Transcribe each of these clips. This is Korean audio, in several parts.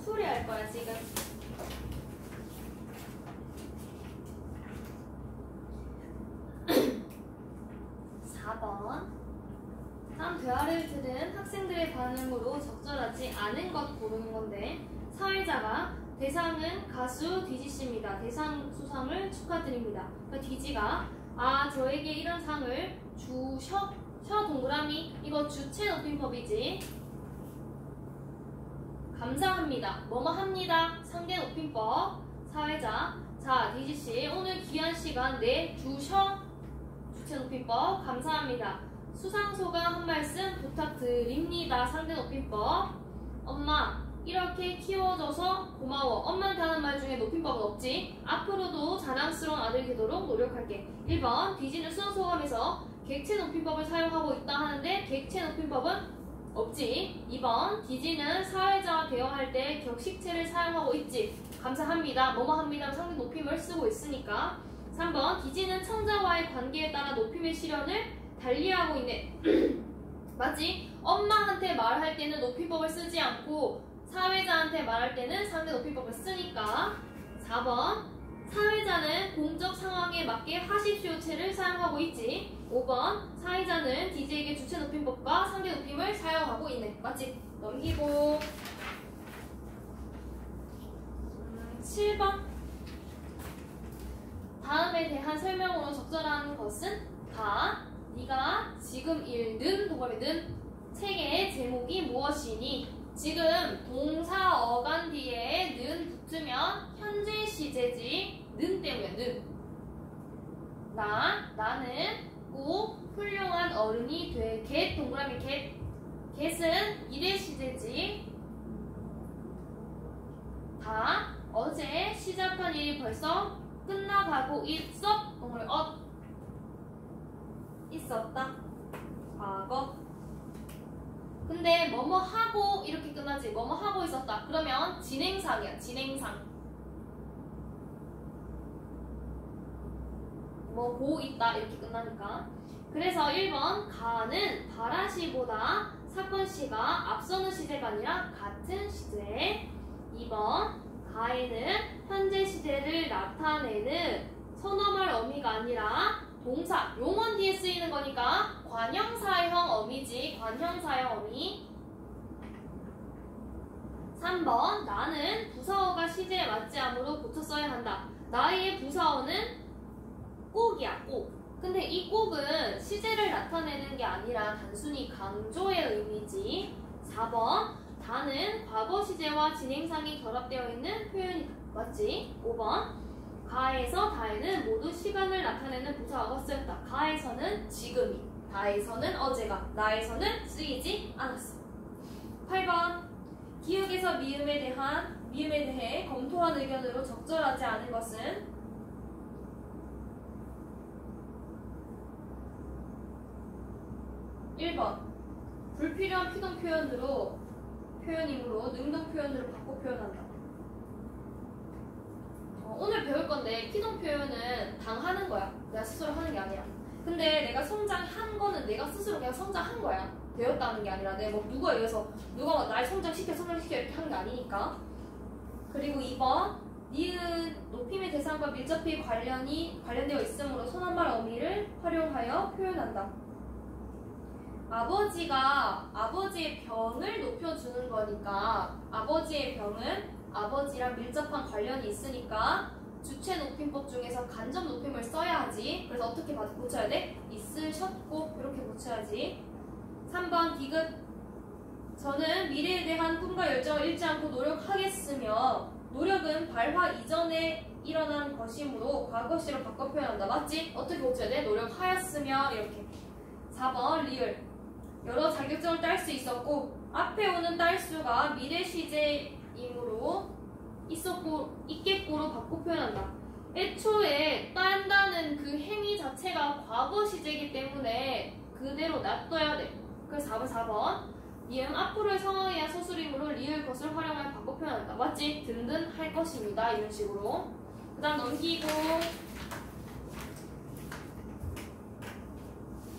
풀이 할 거야 지금. 다음 대화를 들은 학생들의 반응으로 적절하지 않은 것 고르는 건데, 사회자가 대상은 가수 디지씨입니다. 대상 수상을 축하드립니다. 그러니까 디지가 저에게 이런 상을 주셔 동그라미, 이거 주체 높임법이지. 감사합니다. 뭐뭐 합니다. 상대 높임법. 사회자, 자 디지씨 오늘 귀한 시간 내주셔. 주체 높임법. 감사합니다. 수상소감 한 말씀 부탁드립니다. 상대 높임법. 엄마 이렇게 키워줘서 고마워. 엄마한테 하는 말 중에 높임법은 없지. 앞으로도 자랑스러운 아들 되도록 노력할게. 1번 디지는 수상소감에서 객체 높임법을 사용하고 있다 하는데 객체 높임법은 없지. 2번 디지는 사회자와 대화할 때 격식체를 사용하고 있지. 감사합니다. 뭐뭐 합니다. 상대 높임을 쓰고 있으니까. 3번 디지는 청자와의 관계에 따라 높임의 실현을 달리하고 있네. 맞지? 엄마한테 말할 때는 높임법을 쓰지 않고 사회자한테 말할 때는 상대 높임법을 쓰니까. 4번 사회자는 공적 상황에 맞게 하십시오체를 사용하고 있지. 5번 사회자는 디지에게 주체 높임법과 상대 높임을 사용하고 있네. 맞지? 넘기고. 7번 다음에 대한 설명으로 적절한 것은 다. 네가 지금 읽는 동그라미는 책의 제목이 무엇이니? 지금 동사 어간 뒤에 는 붙으면 현재 시제지. 는 때문에 는. 나는 꼭 훌륭한 어른이 돼. 겟 동그라미 겟. 겟은 미래 시제지. 다 어제 시작한 일이 벌써 끝나가고 있어. 동그라미 있었다. 과거. 근데 뭐뭐 하고 이렇게 끝나지. 뭐뭐 하고 있었다. 그러면 진행상이야. 진행상. 뭐 고 있다 이렇게 끝나니까. 그래서 1번 가는 바라시보다 사건시가 앞서는 시제가 아니라 같은 시제. 2번 가에는 현재 시제를 나타내는 선어말 어미가 아니라 동사, 용언 뒤에 쓰이는 거니까 관형사형 어미지. 관형사형 어미. 3번 나는 부사어가 시제에 맞지 않으므로 고쳐 써야 한다. 나의 부사어는 꼭이야. 꼭. 근데 이 꼭은 시제를 나타내는 게 아니라 단순히 강조의 의미지. 4번 다는 과거 시제와 진행상이 결합되어 있는 표현이다. 맞지? 5번 가에서 다에는 모두 시간을 나타내는 부사어가 쓰였다. 가에서는 지금이, 다에서는 어제가, 나에서는 쓰이지 않았어. 8번 기억에서 미음에 대해 검토한 의견으로 적절하지 않은 것은? 1번 불필요한 피동 표현이므로 능동 표현으로 바꿔 표현한다. 오늘 배울 건데 피동 표현은 당하는 거야. 내가 스스로 하는 게 아니야. 근데 내가 성장한 거는 내가 스스로 그냥 성장한 거야. 되었다는 게 아니라 내가 뭐 누가 날 성장시켜 이렇게 하는 게 아니니까. 그리고 2번 니은 높임의 대상과 밀접히 관련되어 있으므로 손한말 어미를 활용하여 표현한다. 아버지가 아버지의 병을 높여주는 거니까 아버지의 병은 아버지랑 밀접한 관련이 있으니까 주체 높임법 중에서 간접 높임을 써야 하지. 그래서 어떻게 고쳐야 돼? 있으셨고 이렇게 고쳐야지. 3번 디귿 저는 미래에 대한 꿈과 열정을 잃지 않고 노력하겠으며 노력은 발화 이전에 일어난 것이므로 과거시로 바꿔 표현한다. 맞지? 어떻게 고쳐야 돼? 노력하였으며 이렇게. 4번 리을 여러 자격증을 딸 수 있었고 앞에 오는 딸수가 미래 시제이므로 있겠고로 바꿔 표현한다. 애초에 딴다는 그 행위 자체가 과거 시제이기 때문에 그대로 놔둬야 돼. 그래서 4번 이응 앞으로의 상황이야 서술이므로 리을 것을 활용하여 바꿔 표현한다. 맞지? 든든할 것입니다. 이런 식으로. 그 다음 넘기고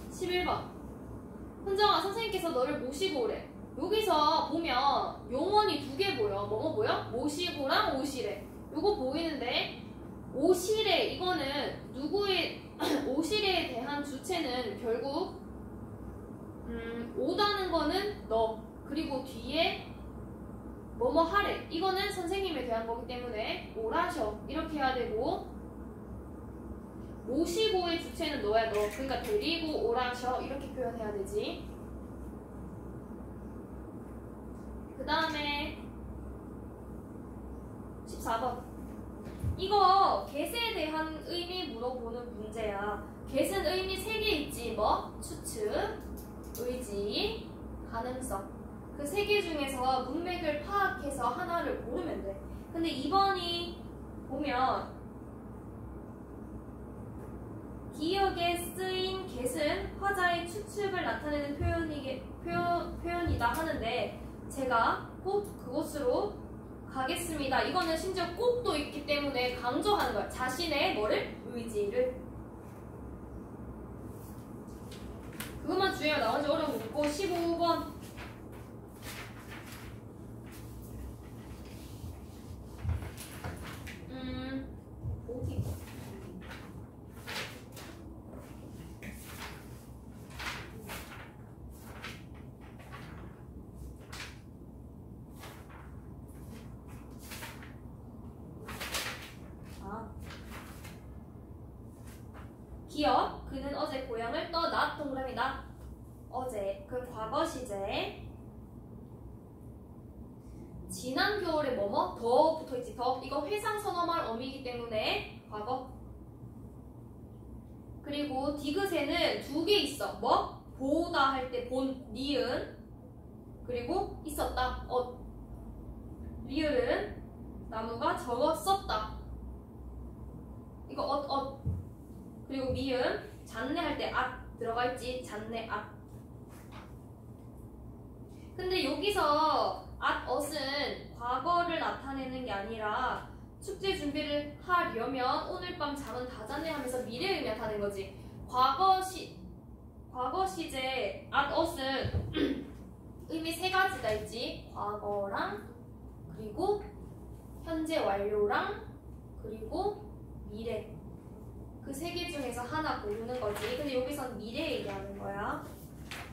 11번. 훈정아 선생님께서 너를 모시고 오래. 여기서 보면 용언이 두 개 보여. 뭐뭐 보여? 모시고랑 오시래. 요거 보이는데 오시래 이거는 누구의 오시래에 대한 주체는 결국 오다는 거는 너 그리고 뒤에 뭐뭐 하래 이거는 선생님에 대한 거기 때문에 오라셔 이렇게 해야 되고 모시고의 주체는 너야 너 그러니까 데리고 오라셔 이렇게 표현해야 되지. 그 다음에 14번 이거 get에 대한 의미 물어보는 문제야. get은 의미 3개 있지. 뭐? 추측, 의지, 가능성. 그 3개 중에서 문맥을 파악해서 하나를 고르면 돼. 근데 2번이 보면 기억에 쓰인 get은 화자의 추측을 나타내는 표현이다 하는데 제가 꼭 그것으로 가겠습니다. 이거는 심지어 꼭도 있기 때문에 강조하는 거야. 자신의 뭐를? 의지를. 그것만 주의하면 나머지 어려운 거 있고 15번 보기 기억 그는 어제 고향을 떠났 동그라미 나 어제 그 과거 시제 지난 겨울에 뭐뭐 더 붙어있지. 더 이거 회상 선어말 어미이기 때문에 과거. 그리고 디귿에는 2개 있어. 뭐? 보다 할 때 본 니은 그리고 있었다 리을은 나무가 적었었다 이거 그리고 미음 잔내 할 때 들어가 있지. 잔내 근데 여기서 엇은 과거를 나타내는 게 아니라 축제 준비를 하려면 오늘 밤 잠은 다 잤네 하면서 미래 의미 나타낸 거지. 과거 시제 엇은 의미 3가지가 있지. 과거랑 그리고 현재 완료랑 그리고 미래. 그 3개 중에서 하나 고르는 거지. 근데 여기선 미래 얘기하는 거야.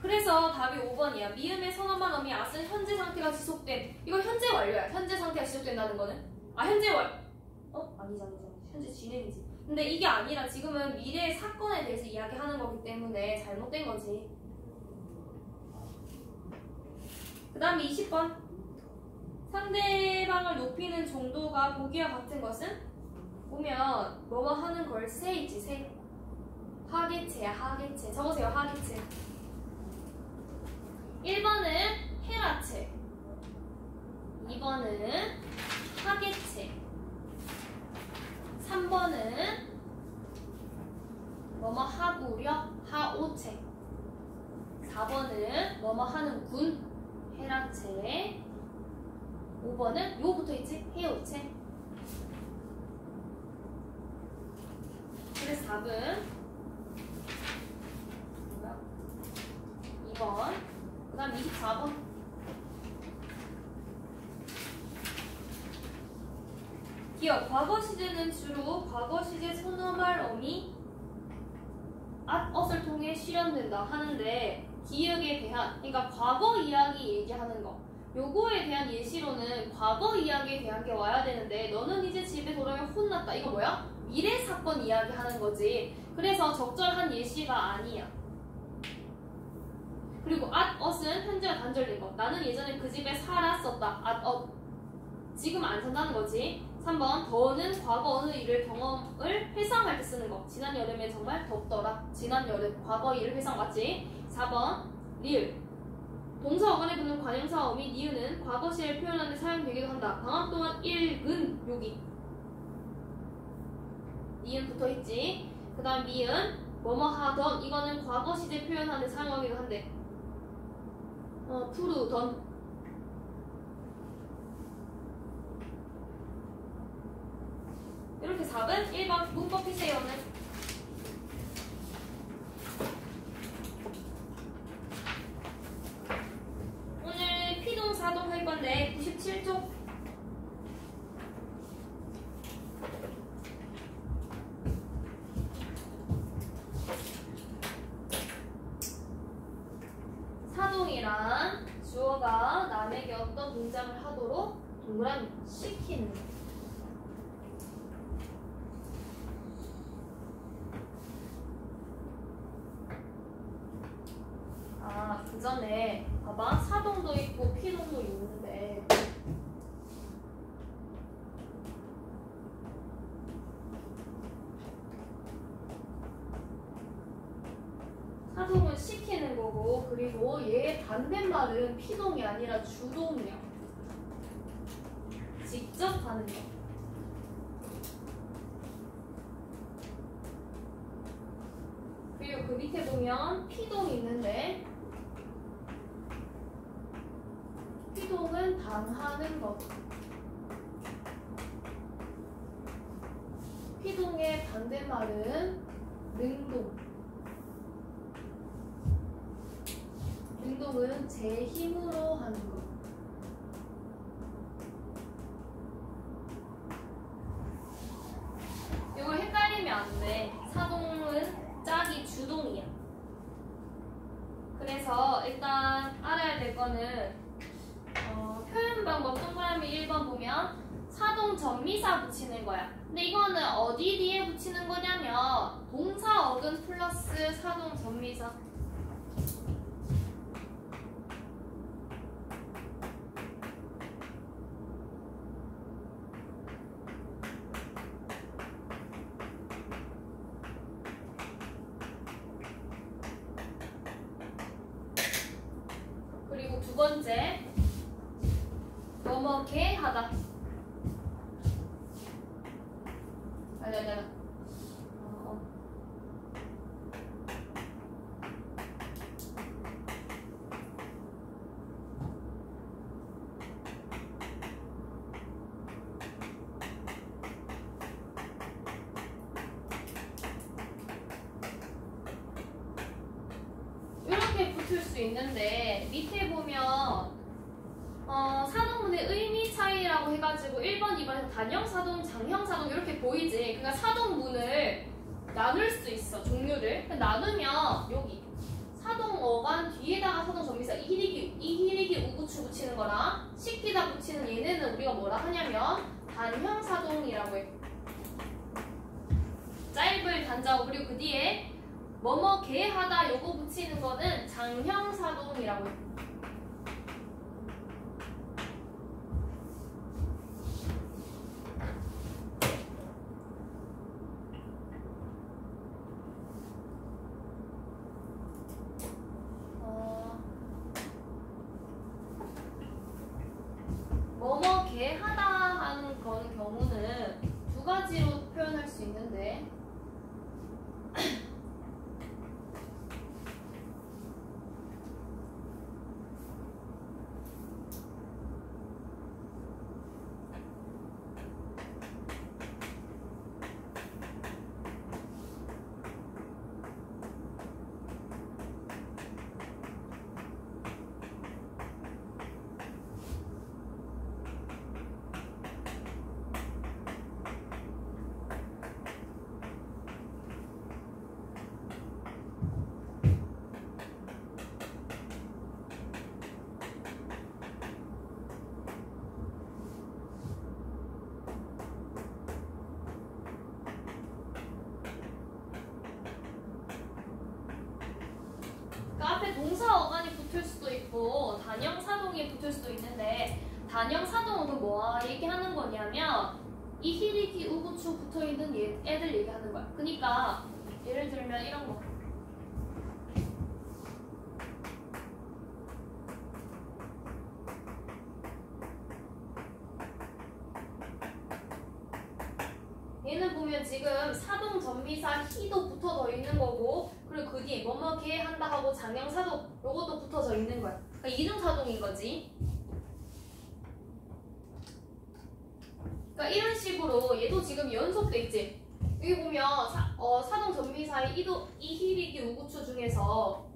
그래서 답이 5번이야. 미음의 선어만 어미 앗은 현재 상태가 지속된. 이거 현재 완료야. 현재 상태가 지속된다는 거는 현재 아니잖아. 현재 진행이지. 근데 이게 아니라 지금은 미래의 사건에 대해서 이야기하는 거기 때문에 잘못된 거지. 그 다음에 20번 상대방을 높이는 정도가 보기와 같은 것은 보면 뭐뭐 하는 걸 세 있지. 세 하계체야. 하계체. 적으세요. 하계체. 1번은 헤라체 2번은 하계체 3번은 뭐뭐 하구려 하오체 4번은 뭐뭐 하는 군 헤라체 5번은 요 붙어있지. 해오체. 그래서 답은 2번. 그 다음 24번. 기억. 과거 시제는 주로 과거 시제 선어말 어미 엇을 통해 실현된다 하는데 기억에 대한 그러니까 과거 이야기 얘기하는 거 요거에 대한 예시로는 과거 이야기에 대한 게 와야 되는데 너는 이제 집에 돌아오면 혼났다. 이거 뭐야? 미래 사건 이야기 하는 거지. 그래서 적절한 예시가 아니야. 그리고 엇은 현재와 단절된 거. 나는 예전에 그 집에 살았었다. 지금 안 산다는 거지. 3번 더는 과거 어느 일을 경험을 회상할 때 쓰는 거. 지난 여름에 정말 덥더라. 지난 여름 과거 일을 회상 맞지? 4번 리을 동사 어간에 붙는 관형사 어미 니은은 과거 시를 표현하는 데 사용되기도 한다. 방학 동안 읽은 여기 니은 붙어있지. 그 다음 미은 뭐뭐 하던 이거는 과거 시제 표현하는 데 사용하기도 한대. 푸르던 이렇게 4번 1번 문법 피세요는 오늘 시키다란 주어가 남에게 어떤 동작을 하도록 동그라미 시키는 거. 아, 그 전에 봐봐. 사동도 있고 피동도 있는데 사동은 시키는 거고, 그리고 얘의 반대말은 피동이 아니라 주동이야. 직접 하는 거. 그리고 그 밑에 보면 피동이 있는데 피동은 당하는 것. 피동의 반대말은 능동. 능동은 제 힘으로 하는 것. 이거 헷갈리면 안 돼. 사동은 짝이 주동이야. 그래서 일단 알아야 될 거는 표현 방법 동그라미 1번 보면 사동 전미사 붙이는 거야. 근데 이거는 어디 뒤에 붙이는 거냐면 동사 어근 플러스 사동 전미사. 그리고 두 번째, 뭐뭐게 하다. 이렇게 붙을 수 있는데 밑에 보면 사동문의 의미 차이라고 해가지고 1번, 2번에서 단형사동, 장형사동 이렇게 보이지. 그러니까 사동문을 나눌 수 있어, 종류를. 나누면 여기 사동 어간 뒤에다가 사동 전미사 이히리기 우구추 붙이는 거랑 시키다 붙이는 얘네는 우리가 뭐라 하냐면 단형사동이라고 해. 짧을 단자고, 그리고 그 뒤에 뭐뭐 개 하다 요거 붙이는 거는 장형사동이라고 해. 뭐뭐 개 하다 하는 건 경우는 두 가지로 표현할 수 있는데 앞에 동사 어간이 붙을 수도 있고 단형사동이 붙을 수도 있는데 단형사동은 뭐 얘기하는 거냐면 이히리기 우구추 붙어있는 애들 얘기하는 거야. 그러니까 예를 들면 이런 거. 얘는 보면 지금 사동 전미사 히도 붙어져 있는 거고, 그리고 그 뒤에 뭐뭐 개 한다 하고 장형사동 요것도 붙어져 있는 거야. 그러니까 이중사동인 거지. 그러니까 이런 식으로 얘도 지금 연속돼 있지. 여기 보면 사동 전미사의 이히리기 우구추 중에서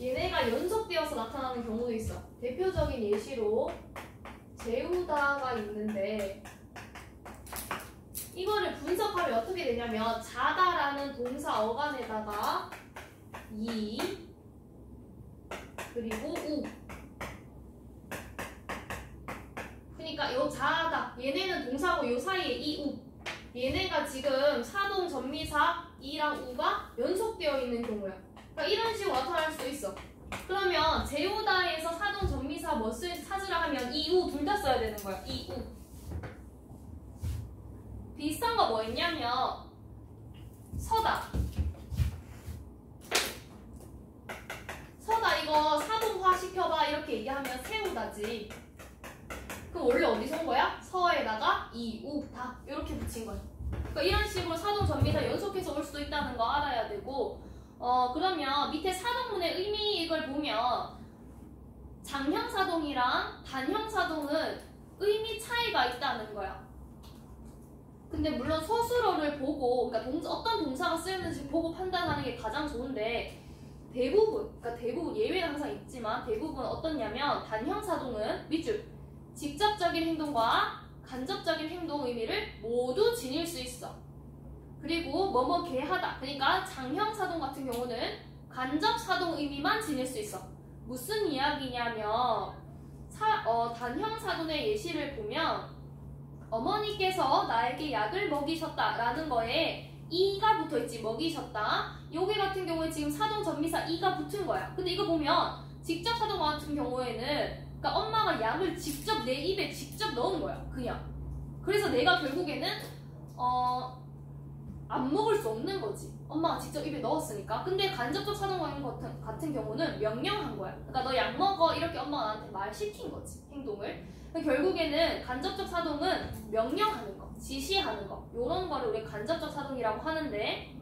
얘네가 연속되어서 나타나는 경우도 있어. 대표적인 예시로 재우다가 있는데 이거를 분석하면 어떻게 되냐면 자다라는 동사 어간에다가 이 그리고 우 그러니까 요 자다 얘네는 동사고 요 사이에 이 우 얘네가 지금 사동 전미사 이랑 우가 연속되어 있는 경우야. 그러니까 이런 식으로 나타날 수도 있어. 그러면 재우다에서 사동 전미사 뭐 찾으라 하면 이 우 둘 다 써야 되는 거야. 이 우 비슷한 거 뭐 있냐면 서다 이거 사동화 시켜봐 이렇게 얘기하면 세우다지. 그럼 원래 어디서 온 거야? 서에다가 이, 우, 다 이렇게 붙인 거야. 그러니까 이런 식으로 사동 전미사 연속해서 올 수도 있다는 거 알아야 되고 그러면 밑에 사동문의 의미 이걸 보면 장형사동이랑 단형사동은 의미 차이가 있다는 거야. 근데 물론 서술어를 보고 그러니까 어떤 동사가 쓰였는지 보고 판단하는 게 가장 좋은데 그러니까 대부분 예외는 항상 있지만 대부분 어떻냐면 단형사동은 밑줄 직접적인 행동과 간접적인 행동 의미를 모두 지닐 수 있어. 그리고 뭐뭐게 하다 그러니까 장형사동 같은 경우는 간접사동 의미만 지닐 수 있어. 무슨 이야기냐면 단형사동의 예시를 보면 어머니께서 나에게 약을 먹이셨다라는 거에 이가 붙어있지. 먹이셨다. 요게 같은 경우에 지금 사동 전미사 이가 붙은 거야. 근데 이거 보면 직접 사동 같은 경우에는 그러니까 엄마가 약을 직접 내 입에 직접 넣은 거야. 그냥. 그래서 내가 결국에는 안 먹을 수 없는 거지. 엄마가 직접 입에 넣었으니까. 근데 간접적 사동 같은 경우는 명령한 거야. 그러니까 너 약 먹어 이렇게 엄마가 나한테 말시킨 거지. 행동을. 결국에는 간접적 사동은 명령하는 거, 지시하는 거 요런 거를 우리 간접적 사동이라고 하는데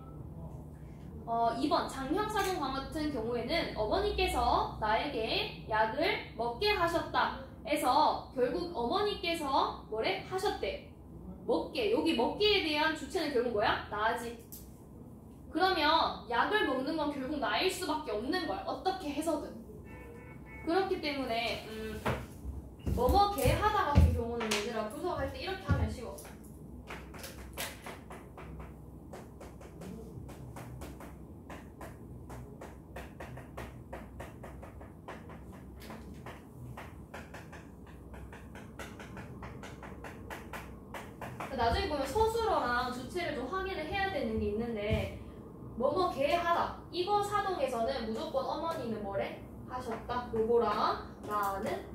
2번 장형사동 같은 경우에는 어머니께서 나에게 약을 먹게 하셨다 해서 결국 어머니께서 뭐래? 하셨대. 먹게. 여기 먹기에 대한 주체는 결국 뭐야? 나지. 그러면 약을 먹는 건 결국 나일 수밖에 없는 거야. 어떻게 해서든. 그렇기 때문에 뭐뭐게 하다 같은 경우는 얘들아 분석할 때 이렇게 하면 쉬워. 나중에 보면 서술어랑 주체를 좀 확인을 해야 되는 게 있는데 뭐뭐게 하다 이거 사동에서는 무조건 어머니는 뭐래? 하셨다. 요거랑 나는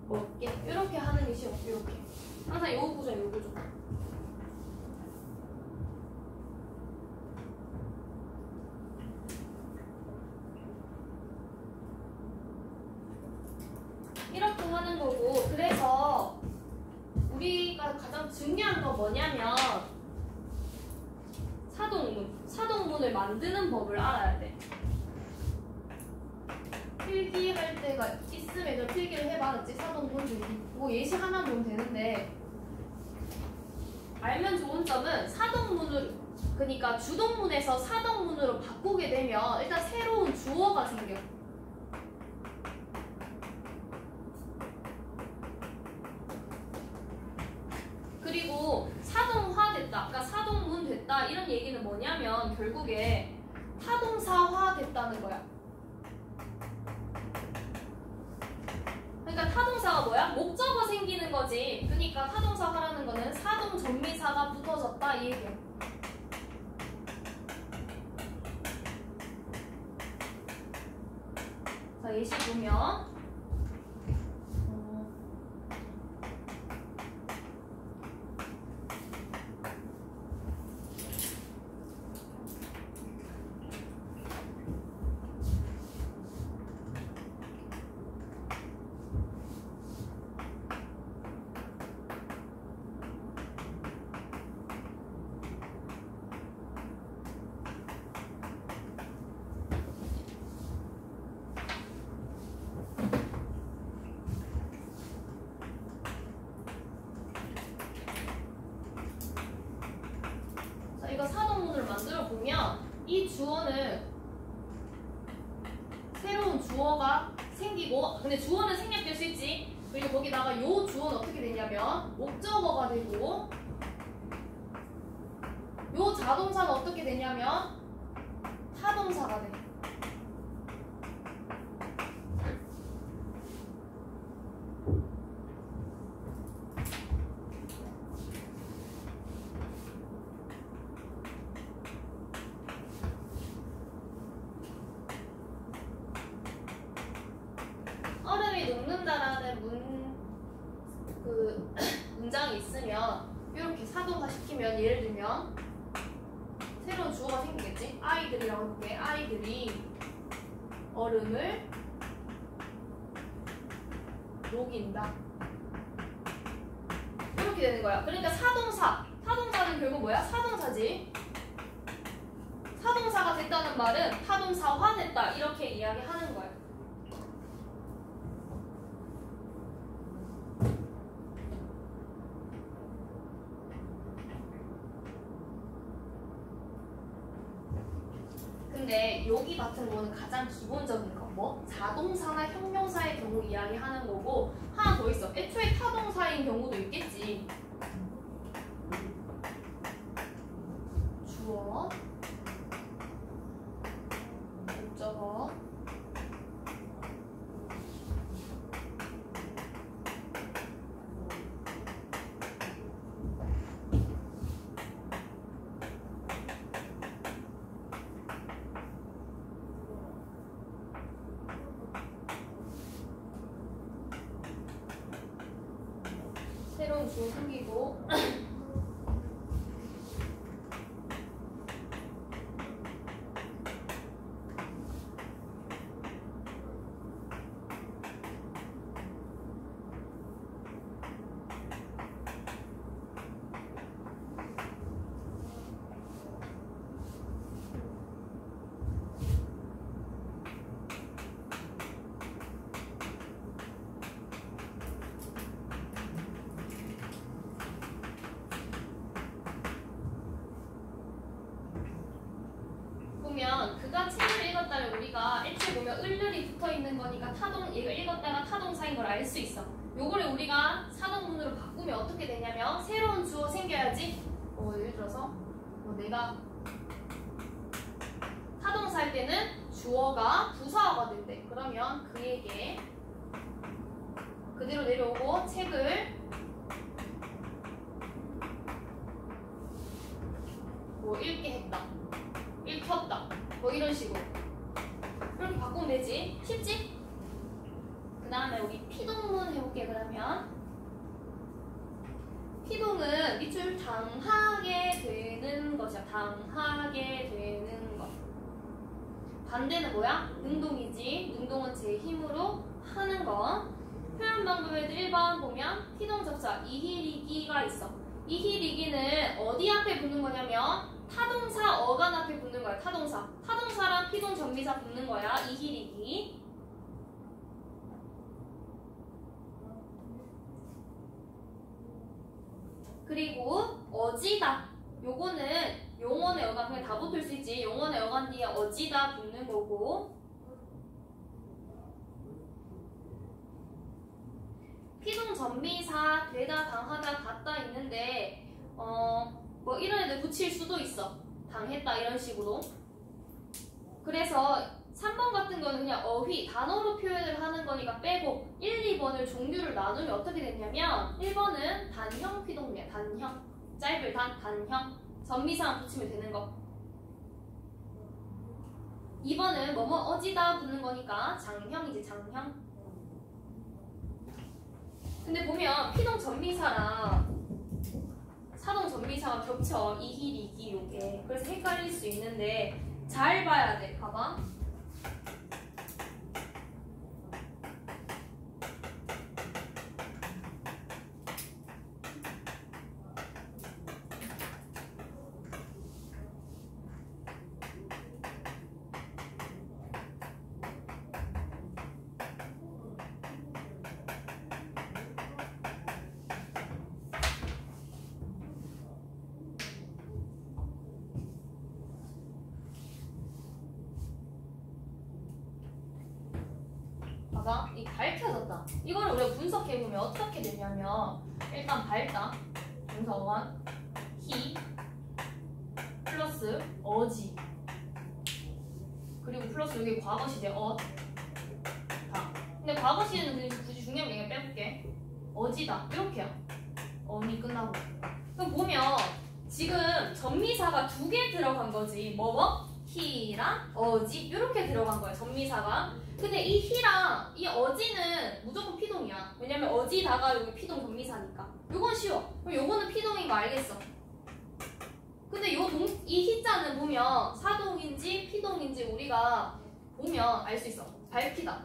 먹게 이렇게 하는 게 쉬워. 이렇게 항상 요 구조 요 구조. 이렇게 하는 거고 그래서 우리가 가장 중요한 건 뭐냐면 사동문을 만드는 법을 알아야 돼. 필기할 때가 있으면 저 필기를 해봤지. 사동문 필기. 뭐 예시 하나 보면 되는데 알면 좋은 점은 사동문을 그러니까 주동문에서 사동문으로 바꾸게 되면 일단 새로운 주어가 생겨. 그리고 사동화 됐다. 그러니까 사동문 됐다. 이런 얘기는 뭐냐면 결국에 타동사화 됐다는 거야. 그러니까 타동사가 뭐야? 목적어 생기는 거지. 그러니까 타동사화라는 거는 사동 전미사가 붙어졌다 이 얘기야. 자, 예시 보면 이거 사동문을 만들어 보면 이 주어는 새로운 주어가 생기고 근데 주어는 생략될 수 있지. 그리고 거기 여기다가 요 주어는 어떻게 되냐면 목적어가 되고 요 자동사는 어떻게 되냐면 타동사가 돼. 얼음이 녹는다라는 문장이 있으면 이렇게 사동사 시키면 예를 들면 새로운 주어가 생기겠지? 아이들이라고 해볼게. 아이들이 얼음을 녹인다. 이렇게 되는 거야. 그러니까 사동사는 결국 뭐야? 사동사지. 사동사가 됐다는 말은 타동사화됐다 이렇게 이야기하는 거야. 근데 여기 같은 거는 가장 기본적인 거 뭐? 자동사나 형용사의 경우 이야기하는 거고 하나 더 있어. 애초에 타동사인 경우도 있겠지. 주어, 목적어, 새로운 주어 생기고 보면 그가 책을 읽었다면 우리가 애초에 보면 을들이 붙어있는 거니까 얘가 읽었다가 타동사인 걸 알 수 있어. 요거를 우리가 사동문으로 바꾸면 어떻게 되냐면 새로운 주어 생겨야지. 예를 들어서 내가 타동사일 때는 주어가 부사어가 된대. 그러면 그에게 그대로 내려오고 책을 읽게 했다. 읽혔다. 이런 식으로. 그렇게 바꾸면 되지. 쉽지? 그 다음에 우리 피동문 해볼게. 그러면 피동은 밑줄 당하게 되는 것이야. 당하게 되는 것. 반대는 뭐야? 능동이지. 능동은 제 힘으로 하는 거. 표현 방법에도 1번 보면 피동접사 이히리기가 있어. 이히리기는 어디 앞에 붙는 거냐면 타동사 어간 앞에 붙는 거야. 타동사랑 피동 전미사 붙는 거야. 이히리기. 그리고 어지다. 요거는 용언의 어간 그냥 다 붙을 수 있지. 용언의 어간 뒤에 어지다 붙는 거고. 피동 전미사 되다 당하다 같다 있는데 이런 애들 붙일 수도 있어. 당했다 이런 식으로. 그래서 3번 같은 거는 그냥 어휘, 단어로 표현을 하는 거니까 빼고 1, 2번을 종류를 나누면 어떻게 됐냐면 1번은 단형 피동이야. 단형. 짧을 단형. 전미사만 붙이면 되는 거. 2번은 어지다 붙는 거니까 장형이지. 장형. 근데 보면 피동 전미사랑 사동 전미사가 겹쳐. 이히리기 요게. 그래서 헷갈릴 수 있는데 잘 봐야 돼. 봐봐. 봐봐. 이 밝혀졌다. 이거를 우리가 분석해보면 어떻게 되냐면 일단 밝다. 동사원 he 플러스 어지 그리고 플러스 여기 과거 시제 다. 근데 과거 시제는 굳이 중요한 게 빼볼게. 어지다. 이렇게요. 어니 끝나고. 그럼 보면 지금 전미사가 2개 들어간 거지. 뭐? he랑 어지 이렇게 들어간 거야. 전미사가. 근데 이 he랑 이 어지는 무조건 피동이야. 왜냐면 어지다가 여기 피동 전미사니까. 요건 쉬워. 그럼 요거는 피동인 거 알겠어. 근데 이 히자는 보면 사동인지 피동인지 우리가 보면 알 수 있어. 밝히다.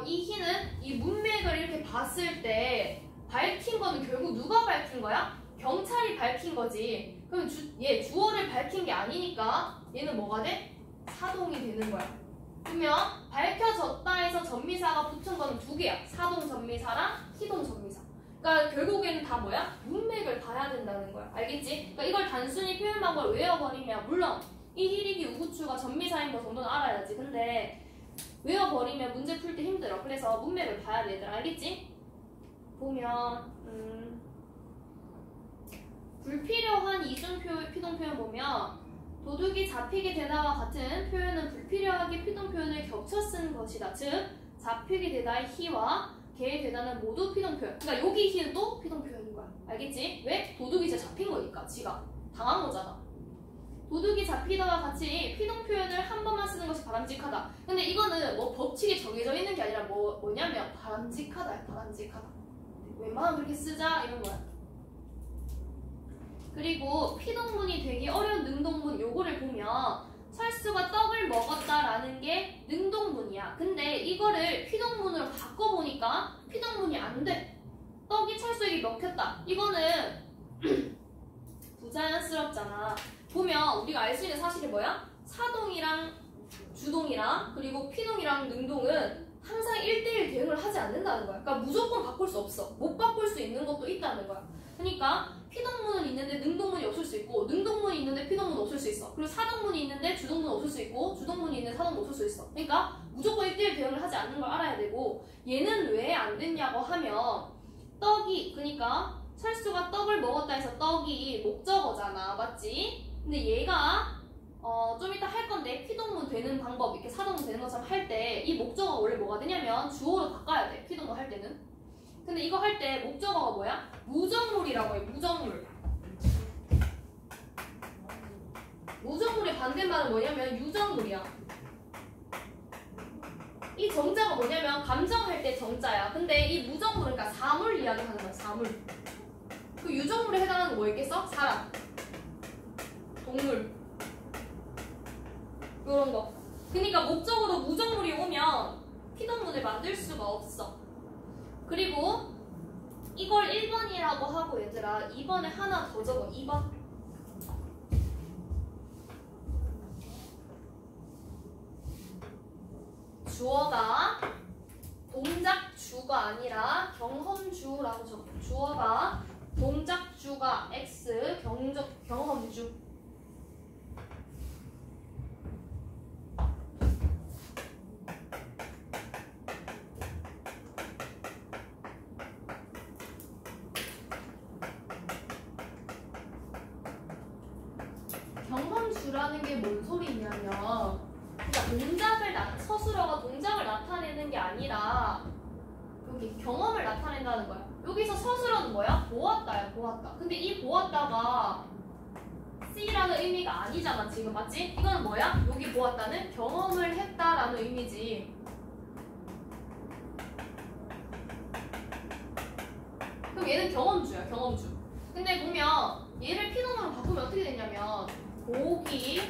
이 히는 이 문맥을 이렇게 봤을 때 밝힌 거는 결국 누가 밝힌 거야? 경찰이 밝힌 거지. 그럼 얘 주어를 밝힌 게 아니니까 얘는 뭐가 돼? 사동이 되는 거야. 그러면 밝혀졌다 해서 전미사가 붙은 거는 2개야. 사동 전미사랑 희동 전미사. 그러니까 결국에는 다 뭐야? 문맥을 봐야 된다는 거야. 알겠지? 그러니까 이걸 단순히 표현 방법을 외워버리면 물론 이 히리기 우구추가 전미사인 거 정도는 알아야지. 근데 외워버리면 문제 풀 때 힘들어. 그래서 문맥을 봐야 돼. 얘들아. 알겠지? 보면 불필요한 이중 피동 표현 보면 도둑이 잡히게 되다와 같은 표현은 불필요하게 피동 표현을 겹쳐 쓰는 것이다. 즉 잡히게 되다의 히와 개에 되다는 모두 피동 표현. 그러니까 여기 히는 또 피동 표현인 거야. 알겠지? 왜? 도둑이 진짜 잡힌 거니까. 지가 당한 거잖아. 도둑이 잡히다와 같이 피동 표현을 한 번만 쓰는 것이 바람직하다. 근데 이거는 뭐 법칙에 정해져 있는 게 아니라 뭐냐면 바람직하다. 바람직하다. 웬만하면 그렇게 쓰자 이런 거야. 그리고 피동문이 되기 어려운 능동문 요거를 보면 철수가 떡을 먹었다라는 게 능동문이야. 근데 이거를 피동문으로 바꿔보니까 피동문이 안 돼. 떡이 철수에게 먹혔다. 이거는 부자연스럽잖아. 보면 우리가 알 수 있는 사실이 뭐야? 사동이랑 주동이랑 그리고 피동이랑 능동은 항상 1대1 대응을 하지 않는다는 거야. 그러니까 무조건 바꿀 수 없어. 못 바꿀 수 있는 것도 있다는 거야. 그러니까 피동문은 있는데 능동문이 없을 수 있고 능동문이 있는데 피동문 없을 수 있어. 그리고 사동문이 있는데 주동문 없을 수 있고 주동문이 있는데 사동문 없을 수 있어. 그러니까 무조건 1대1 대응을 하지 않는 걸 알아야 되고 얘는 왜 안 됐냐고 하면 떡이 그러니까 철수가 떡을 먹었다 해서 떡이 목적어잖아. 맞지? 근데 얘가 좀 이따 할 건데 피동문 되는 방법 이렇게 사동문 되는 것처럼 할 때 이 목적어가 원래 뭐가 되냐면 주어로 바꿔야 돼. 피동문 할 때는. 근데 이거 할 때 목적어가 뭐야? 무정물이라고 해. 무정물. 무정물의 반대말은 뭐냐면 유정물이야. 이 정자가 뭐냐면 감정할 때 정자야. 근데 이 무정물은 그러니까 사물 이야기하는 거야. 사물. 그 유정물에 해당하는 거 뭐 있겠어? 사람, 동물 이런 거. 그러니까 목적으로 무정물이 오면 피동문을 만들 수가 없어. 그리고 이걸 1번이라고 하고 얘들아 2번에 하나 더 적어. 2번. 주어가 동작주가 아니라 경험주라고 적어. 주어가 동작주가 X, 경험주. 경험주라는 게 뭔 소리냐면 그러니까 서술어가 동작을 나타내는 게 아니라 여기 경험을 나타낸다는 거야. 여기서 서술어는 뭐야? 보았다야. 보았다. 근데 이 보았다가 C라는 의미가 아니잖아 지금. 맞지? 이거는 뭐야? 여기 보았다는 경험을 했다라는 의미지. 그럼 얘는 경험주야. 경험주. 근데 보면 얘를 피동으로 바꾸면 어떻게 되냐면 고기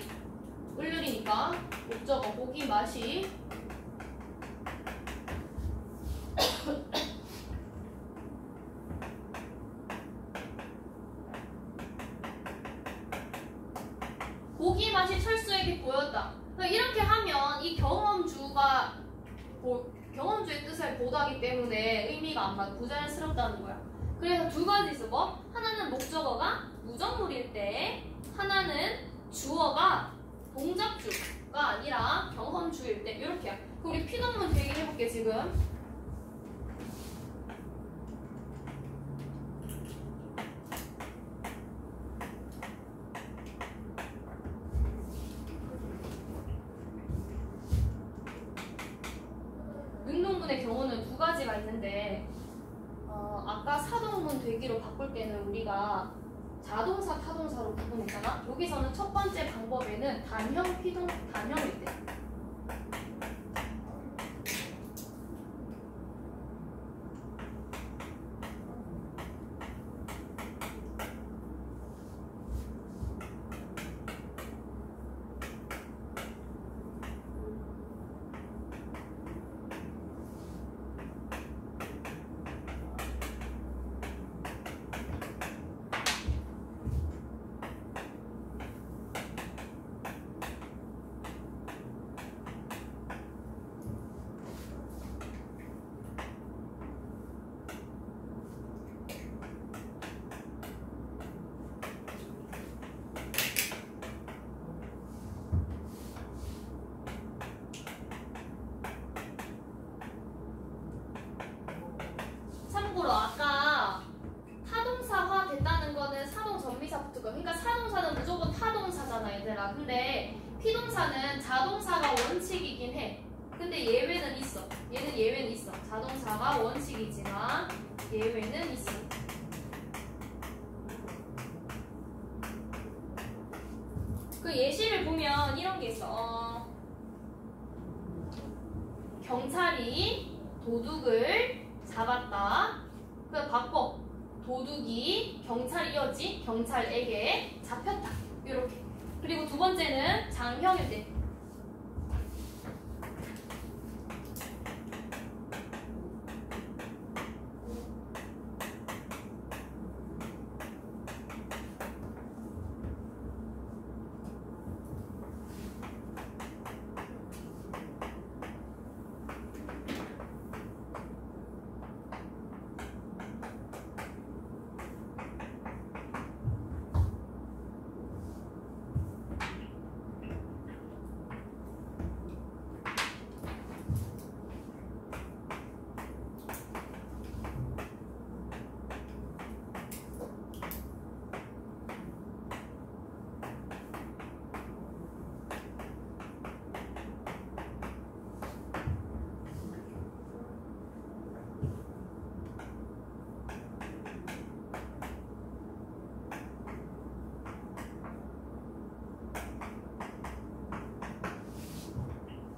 을률이니까 목적어 고기 맛이 고기 맛이 철수에게 보였다. 이렇게 하면 이 경험주가 경험주의 뜻을 보다기 때문에 의미가 안 맞아. 부자연스럽다는 거야. 그래서 두 가지 있어. 뭐? 하나는 목적어가 무정물일 때, 하나는 주어가 동작주가 아니라 경험주일 때. 이렇게야. 그럼 우리 피동문 되게 해볼게 지금. 가지가 있는데 아까 사동문 되기로 바꿀 때는 우리가 자동사, 타동사로 구분했잖아. 여기서는 첫 번째 방법에는 단형, 피동, 단형일 때. 참고로 아까 타동사화 됐다는 거는 사동 전미사부터가, 그러니까 사동사는 무조건 타동사잖아 얘들아. 근데 피동사는 자동사가 원칙이긴 해. 근데 예외는 있어. 얘는 예외는 있어. 자동사가 원칙이지만 예외는 있어. 그 예시를 보면 이런 게 있어. 경찰이 도둑을 잡았다. 그 바꿔. 도둑이 경찰이었지. 경찰에게 잡혔다. 이렇게. 그리고 두 번째는 장형일 때.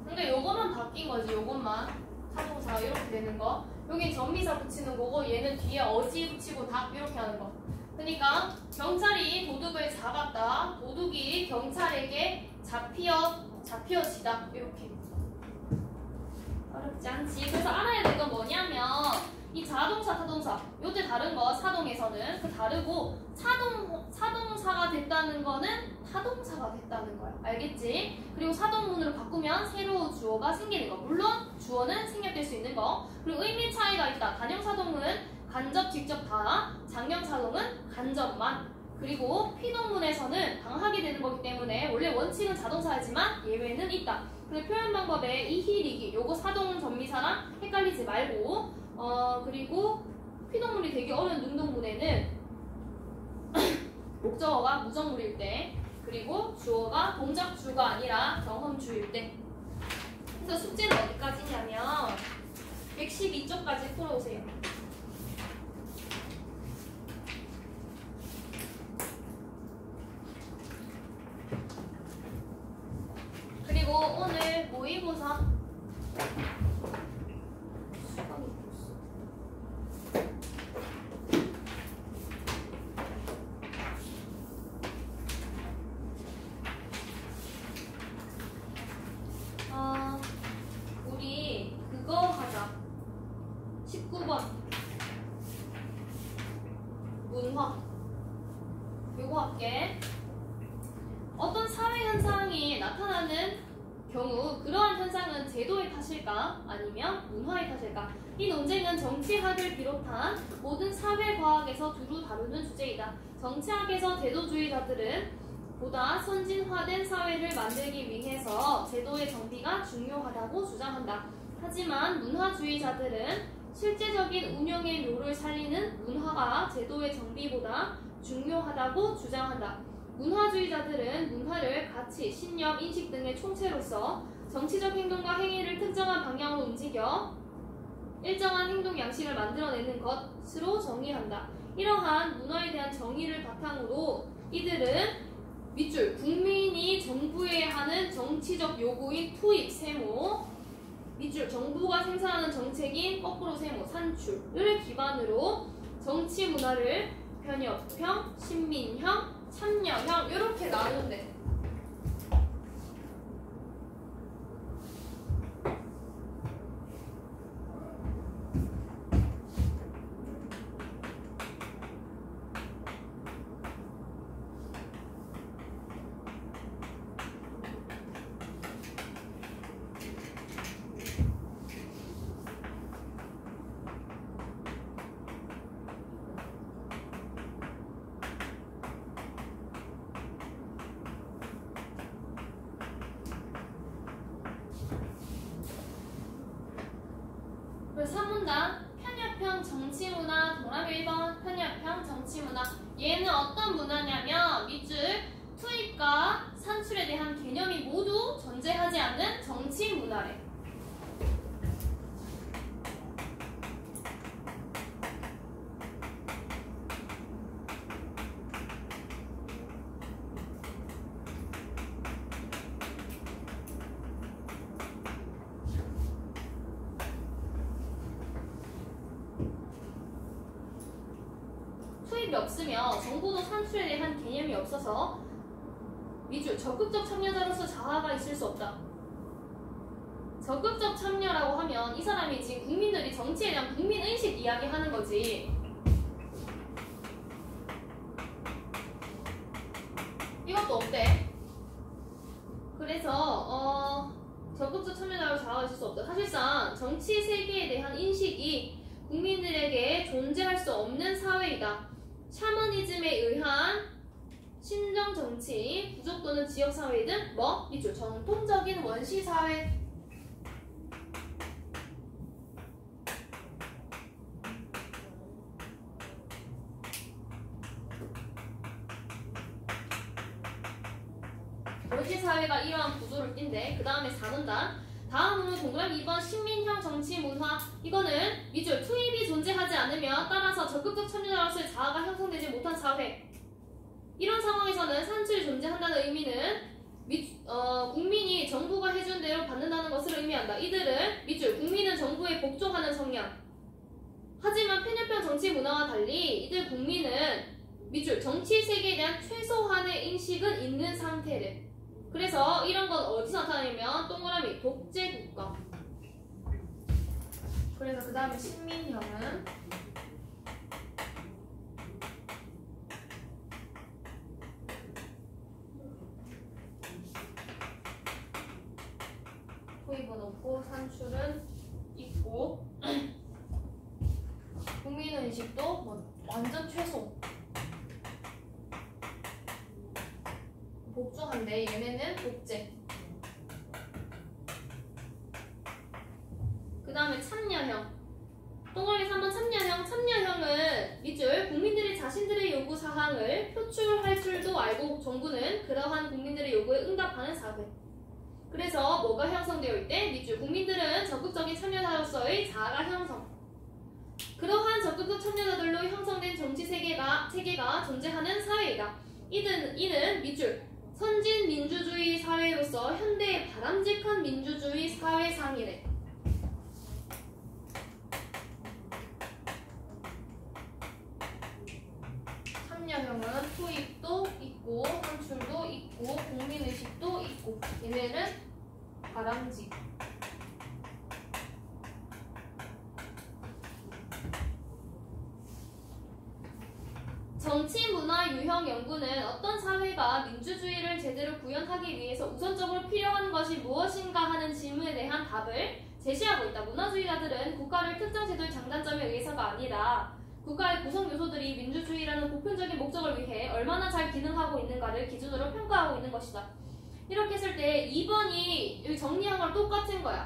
근데 요거만 바뀐 거지. 요것만 타동사 이렇게 되는 거. 여긴 전미사 붙이는 거고 얘는 뒤에 어지 붙이고 닭 이렇게 하는 거. 그러니까 경찰이 도둑을 잡았다. 도둑이 경찰에게 잡혀지다. 이렇게. 어렵지 않지. 그래서 알아야 될 건 뭐냐면 이 자동사, 타동사 요때 다른 거 사동에서는 그 다르고 사동사가 됐다는 거는 타동사가 됐다는 거야. 알겠지? 그리고 사동문으로 바꾸면 새로운 주어가 생기는 거. 물론 주어는 생략될 수 있는 거. 그리고 의미 차이가 있다. 단형사동은 간접, 직접 다. 장형사동은 간접만. 그리고 피동문에서는 당하게 되는 거기 때문에 원래 원칙은 자동사이지만 예외는 있다. 그리고 표현 방법에 이희리기 요거 사동 전미사랑 헷갈리지 말고 그리고 피동문이 되게 어려운 능동문에는 목적어가 무정물일 때 그리고 주어가 동작주가 아니라 경험주일 때. 그래서 숙제는 어디까지냐면 112쪽까지 풀어오세요. 그리고 오늘 모의고사 우리 그거 하자. 19번 문화 요거 할게. 어떤 사회 현상이 나타나는 경우 그러한 현상은 제도의 탓일까 아니면 문화의 탓일까? 이 논쟁은 정치학을 비롯한 모든 사회과학에서 두루 다루는 주제이다. 정치학에서 제도주의자들은 보다 선진화된 사회를 만들기 위해서 제도의 정비가 중요하다고 주장한다. 하지만 문화주의자들은 실제적인 운영의 묘를 살리는 문화가 제도의 정비보다 중요하다고 주장한다. 문화주의자들은 문화를 가치, 신념, 인식 등의 총체로서 정치적 행동과 행위를 특정한 방향으로 움직여 일정한 행동 양식을 만들어내는 것으로 정의한다. 이러한 문화에 대한 정의를 바탕으로 이들은 밑줄 국민이 정부에 하는 정치적 요구인 투입, 세모, 밑줄 정부가 생산하는 정책인 거꾸로 세모, 산출을 기반으로 정치 문화를 편협형, 신민형, 참여형 이렇게 나누는데 그래서 3문단 편협형 정치문화 동그라미 1번 편협형 정치문화 얘는 어떤 문화냐면 밑줄 투입과 산출에 대한 개념이 모두 존재하지 않는 정치문화래. 투입이 없으며 정보도 산출에 대한 개념이 없어서 밑줄 적극적 참여자로서 자아가 있을 수 없다. 적극적 참여라고 하면 이 사람이 지금 국민들이 정치에 대한 국민의식 이야기하는 거지. 이것도 없대. 그래서 적극적 참여자로 자아가 있을 수 없다. 사실상 정치 세계에 대한 인식이 국민들에게 존재할 수 없는 사회이다. 샤머니즘에 의한 신정정치, 부족 또는 지역사회 등 밑줄 전통적인 원시사회. 원시사회가 이러한 구조를 띈대. 그 다음에 4문단 다음으로 동그라미 2번 신민형 정치 문화. 이거는 밑줄 투입이 존재하지 않으며 따라서 적극적 참여자로서의 자아가 형성되지 못한 사회. 이런 상황에서는 산출이 존재한다는 의미는 국민이 정부가 해준 대로 받는다는 것을 의미한다. 이들은 밑줄 국민은 정부에 복종하는 성향. 하지만 편협형 정치 문화와 달리 이들 국민은 밑줄 정치 세계에 대한 최소한의 인식은 있는 상태래. 그래서 이런 건 어디서 나타나냐면 동그라미 독재국가. 그래서 그 다음에 신민형은 투입은 없고 산출은 있고 국민의식도 완전 최소 복종한데 얘네는 독재. 그 다음에 참여형. 동그라미 3번 참여형. 참여형은 밑줄 국민들이 자신들의 요구 사항을 표출할 줄도 알고 정부는 그러한 국민들의 요구에 응답하는 사회. 그래서 뭐가 형성되어 있대? 밑줄 국민들은 적극적인 참여자로서의 자아가 형성. 그러한 적극적 참여자들로 형성된 정치 세계가 존재하는 사회이다. 이는 밑줄 선진 민주주의 사회로서 현대의 바람직한 민주주의 사회상이래. 참여형은 투입도 있고 산출도 있고 국민의식도 있고 얘네는 바람직. 정치 문화 유형 연구는 어떤 사회가 민주주의를 제대로 구현하기 위해서 우선적으로 필요한 것이 무엇인가 하는 질문에 대한 답을 제시하고 있다. 문화주의자들은 국가를 특정 제도의 장단점에 의해서가 아니라 국가의 구성 요소들이 민주주의라는 보편적인 목적을 위해 얼마나 잘 기능하고 있는가를 기준으로 평가하고 있는 것이다. 이렇게 했을 때 2번이 여기 정리한 거랑 똑같은 거야.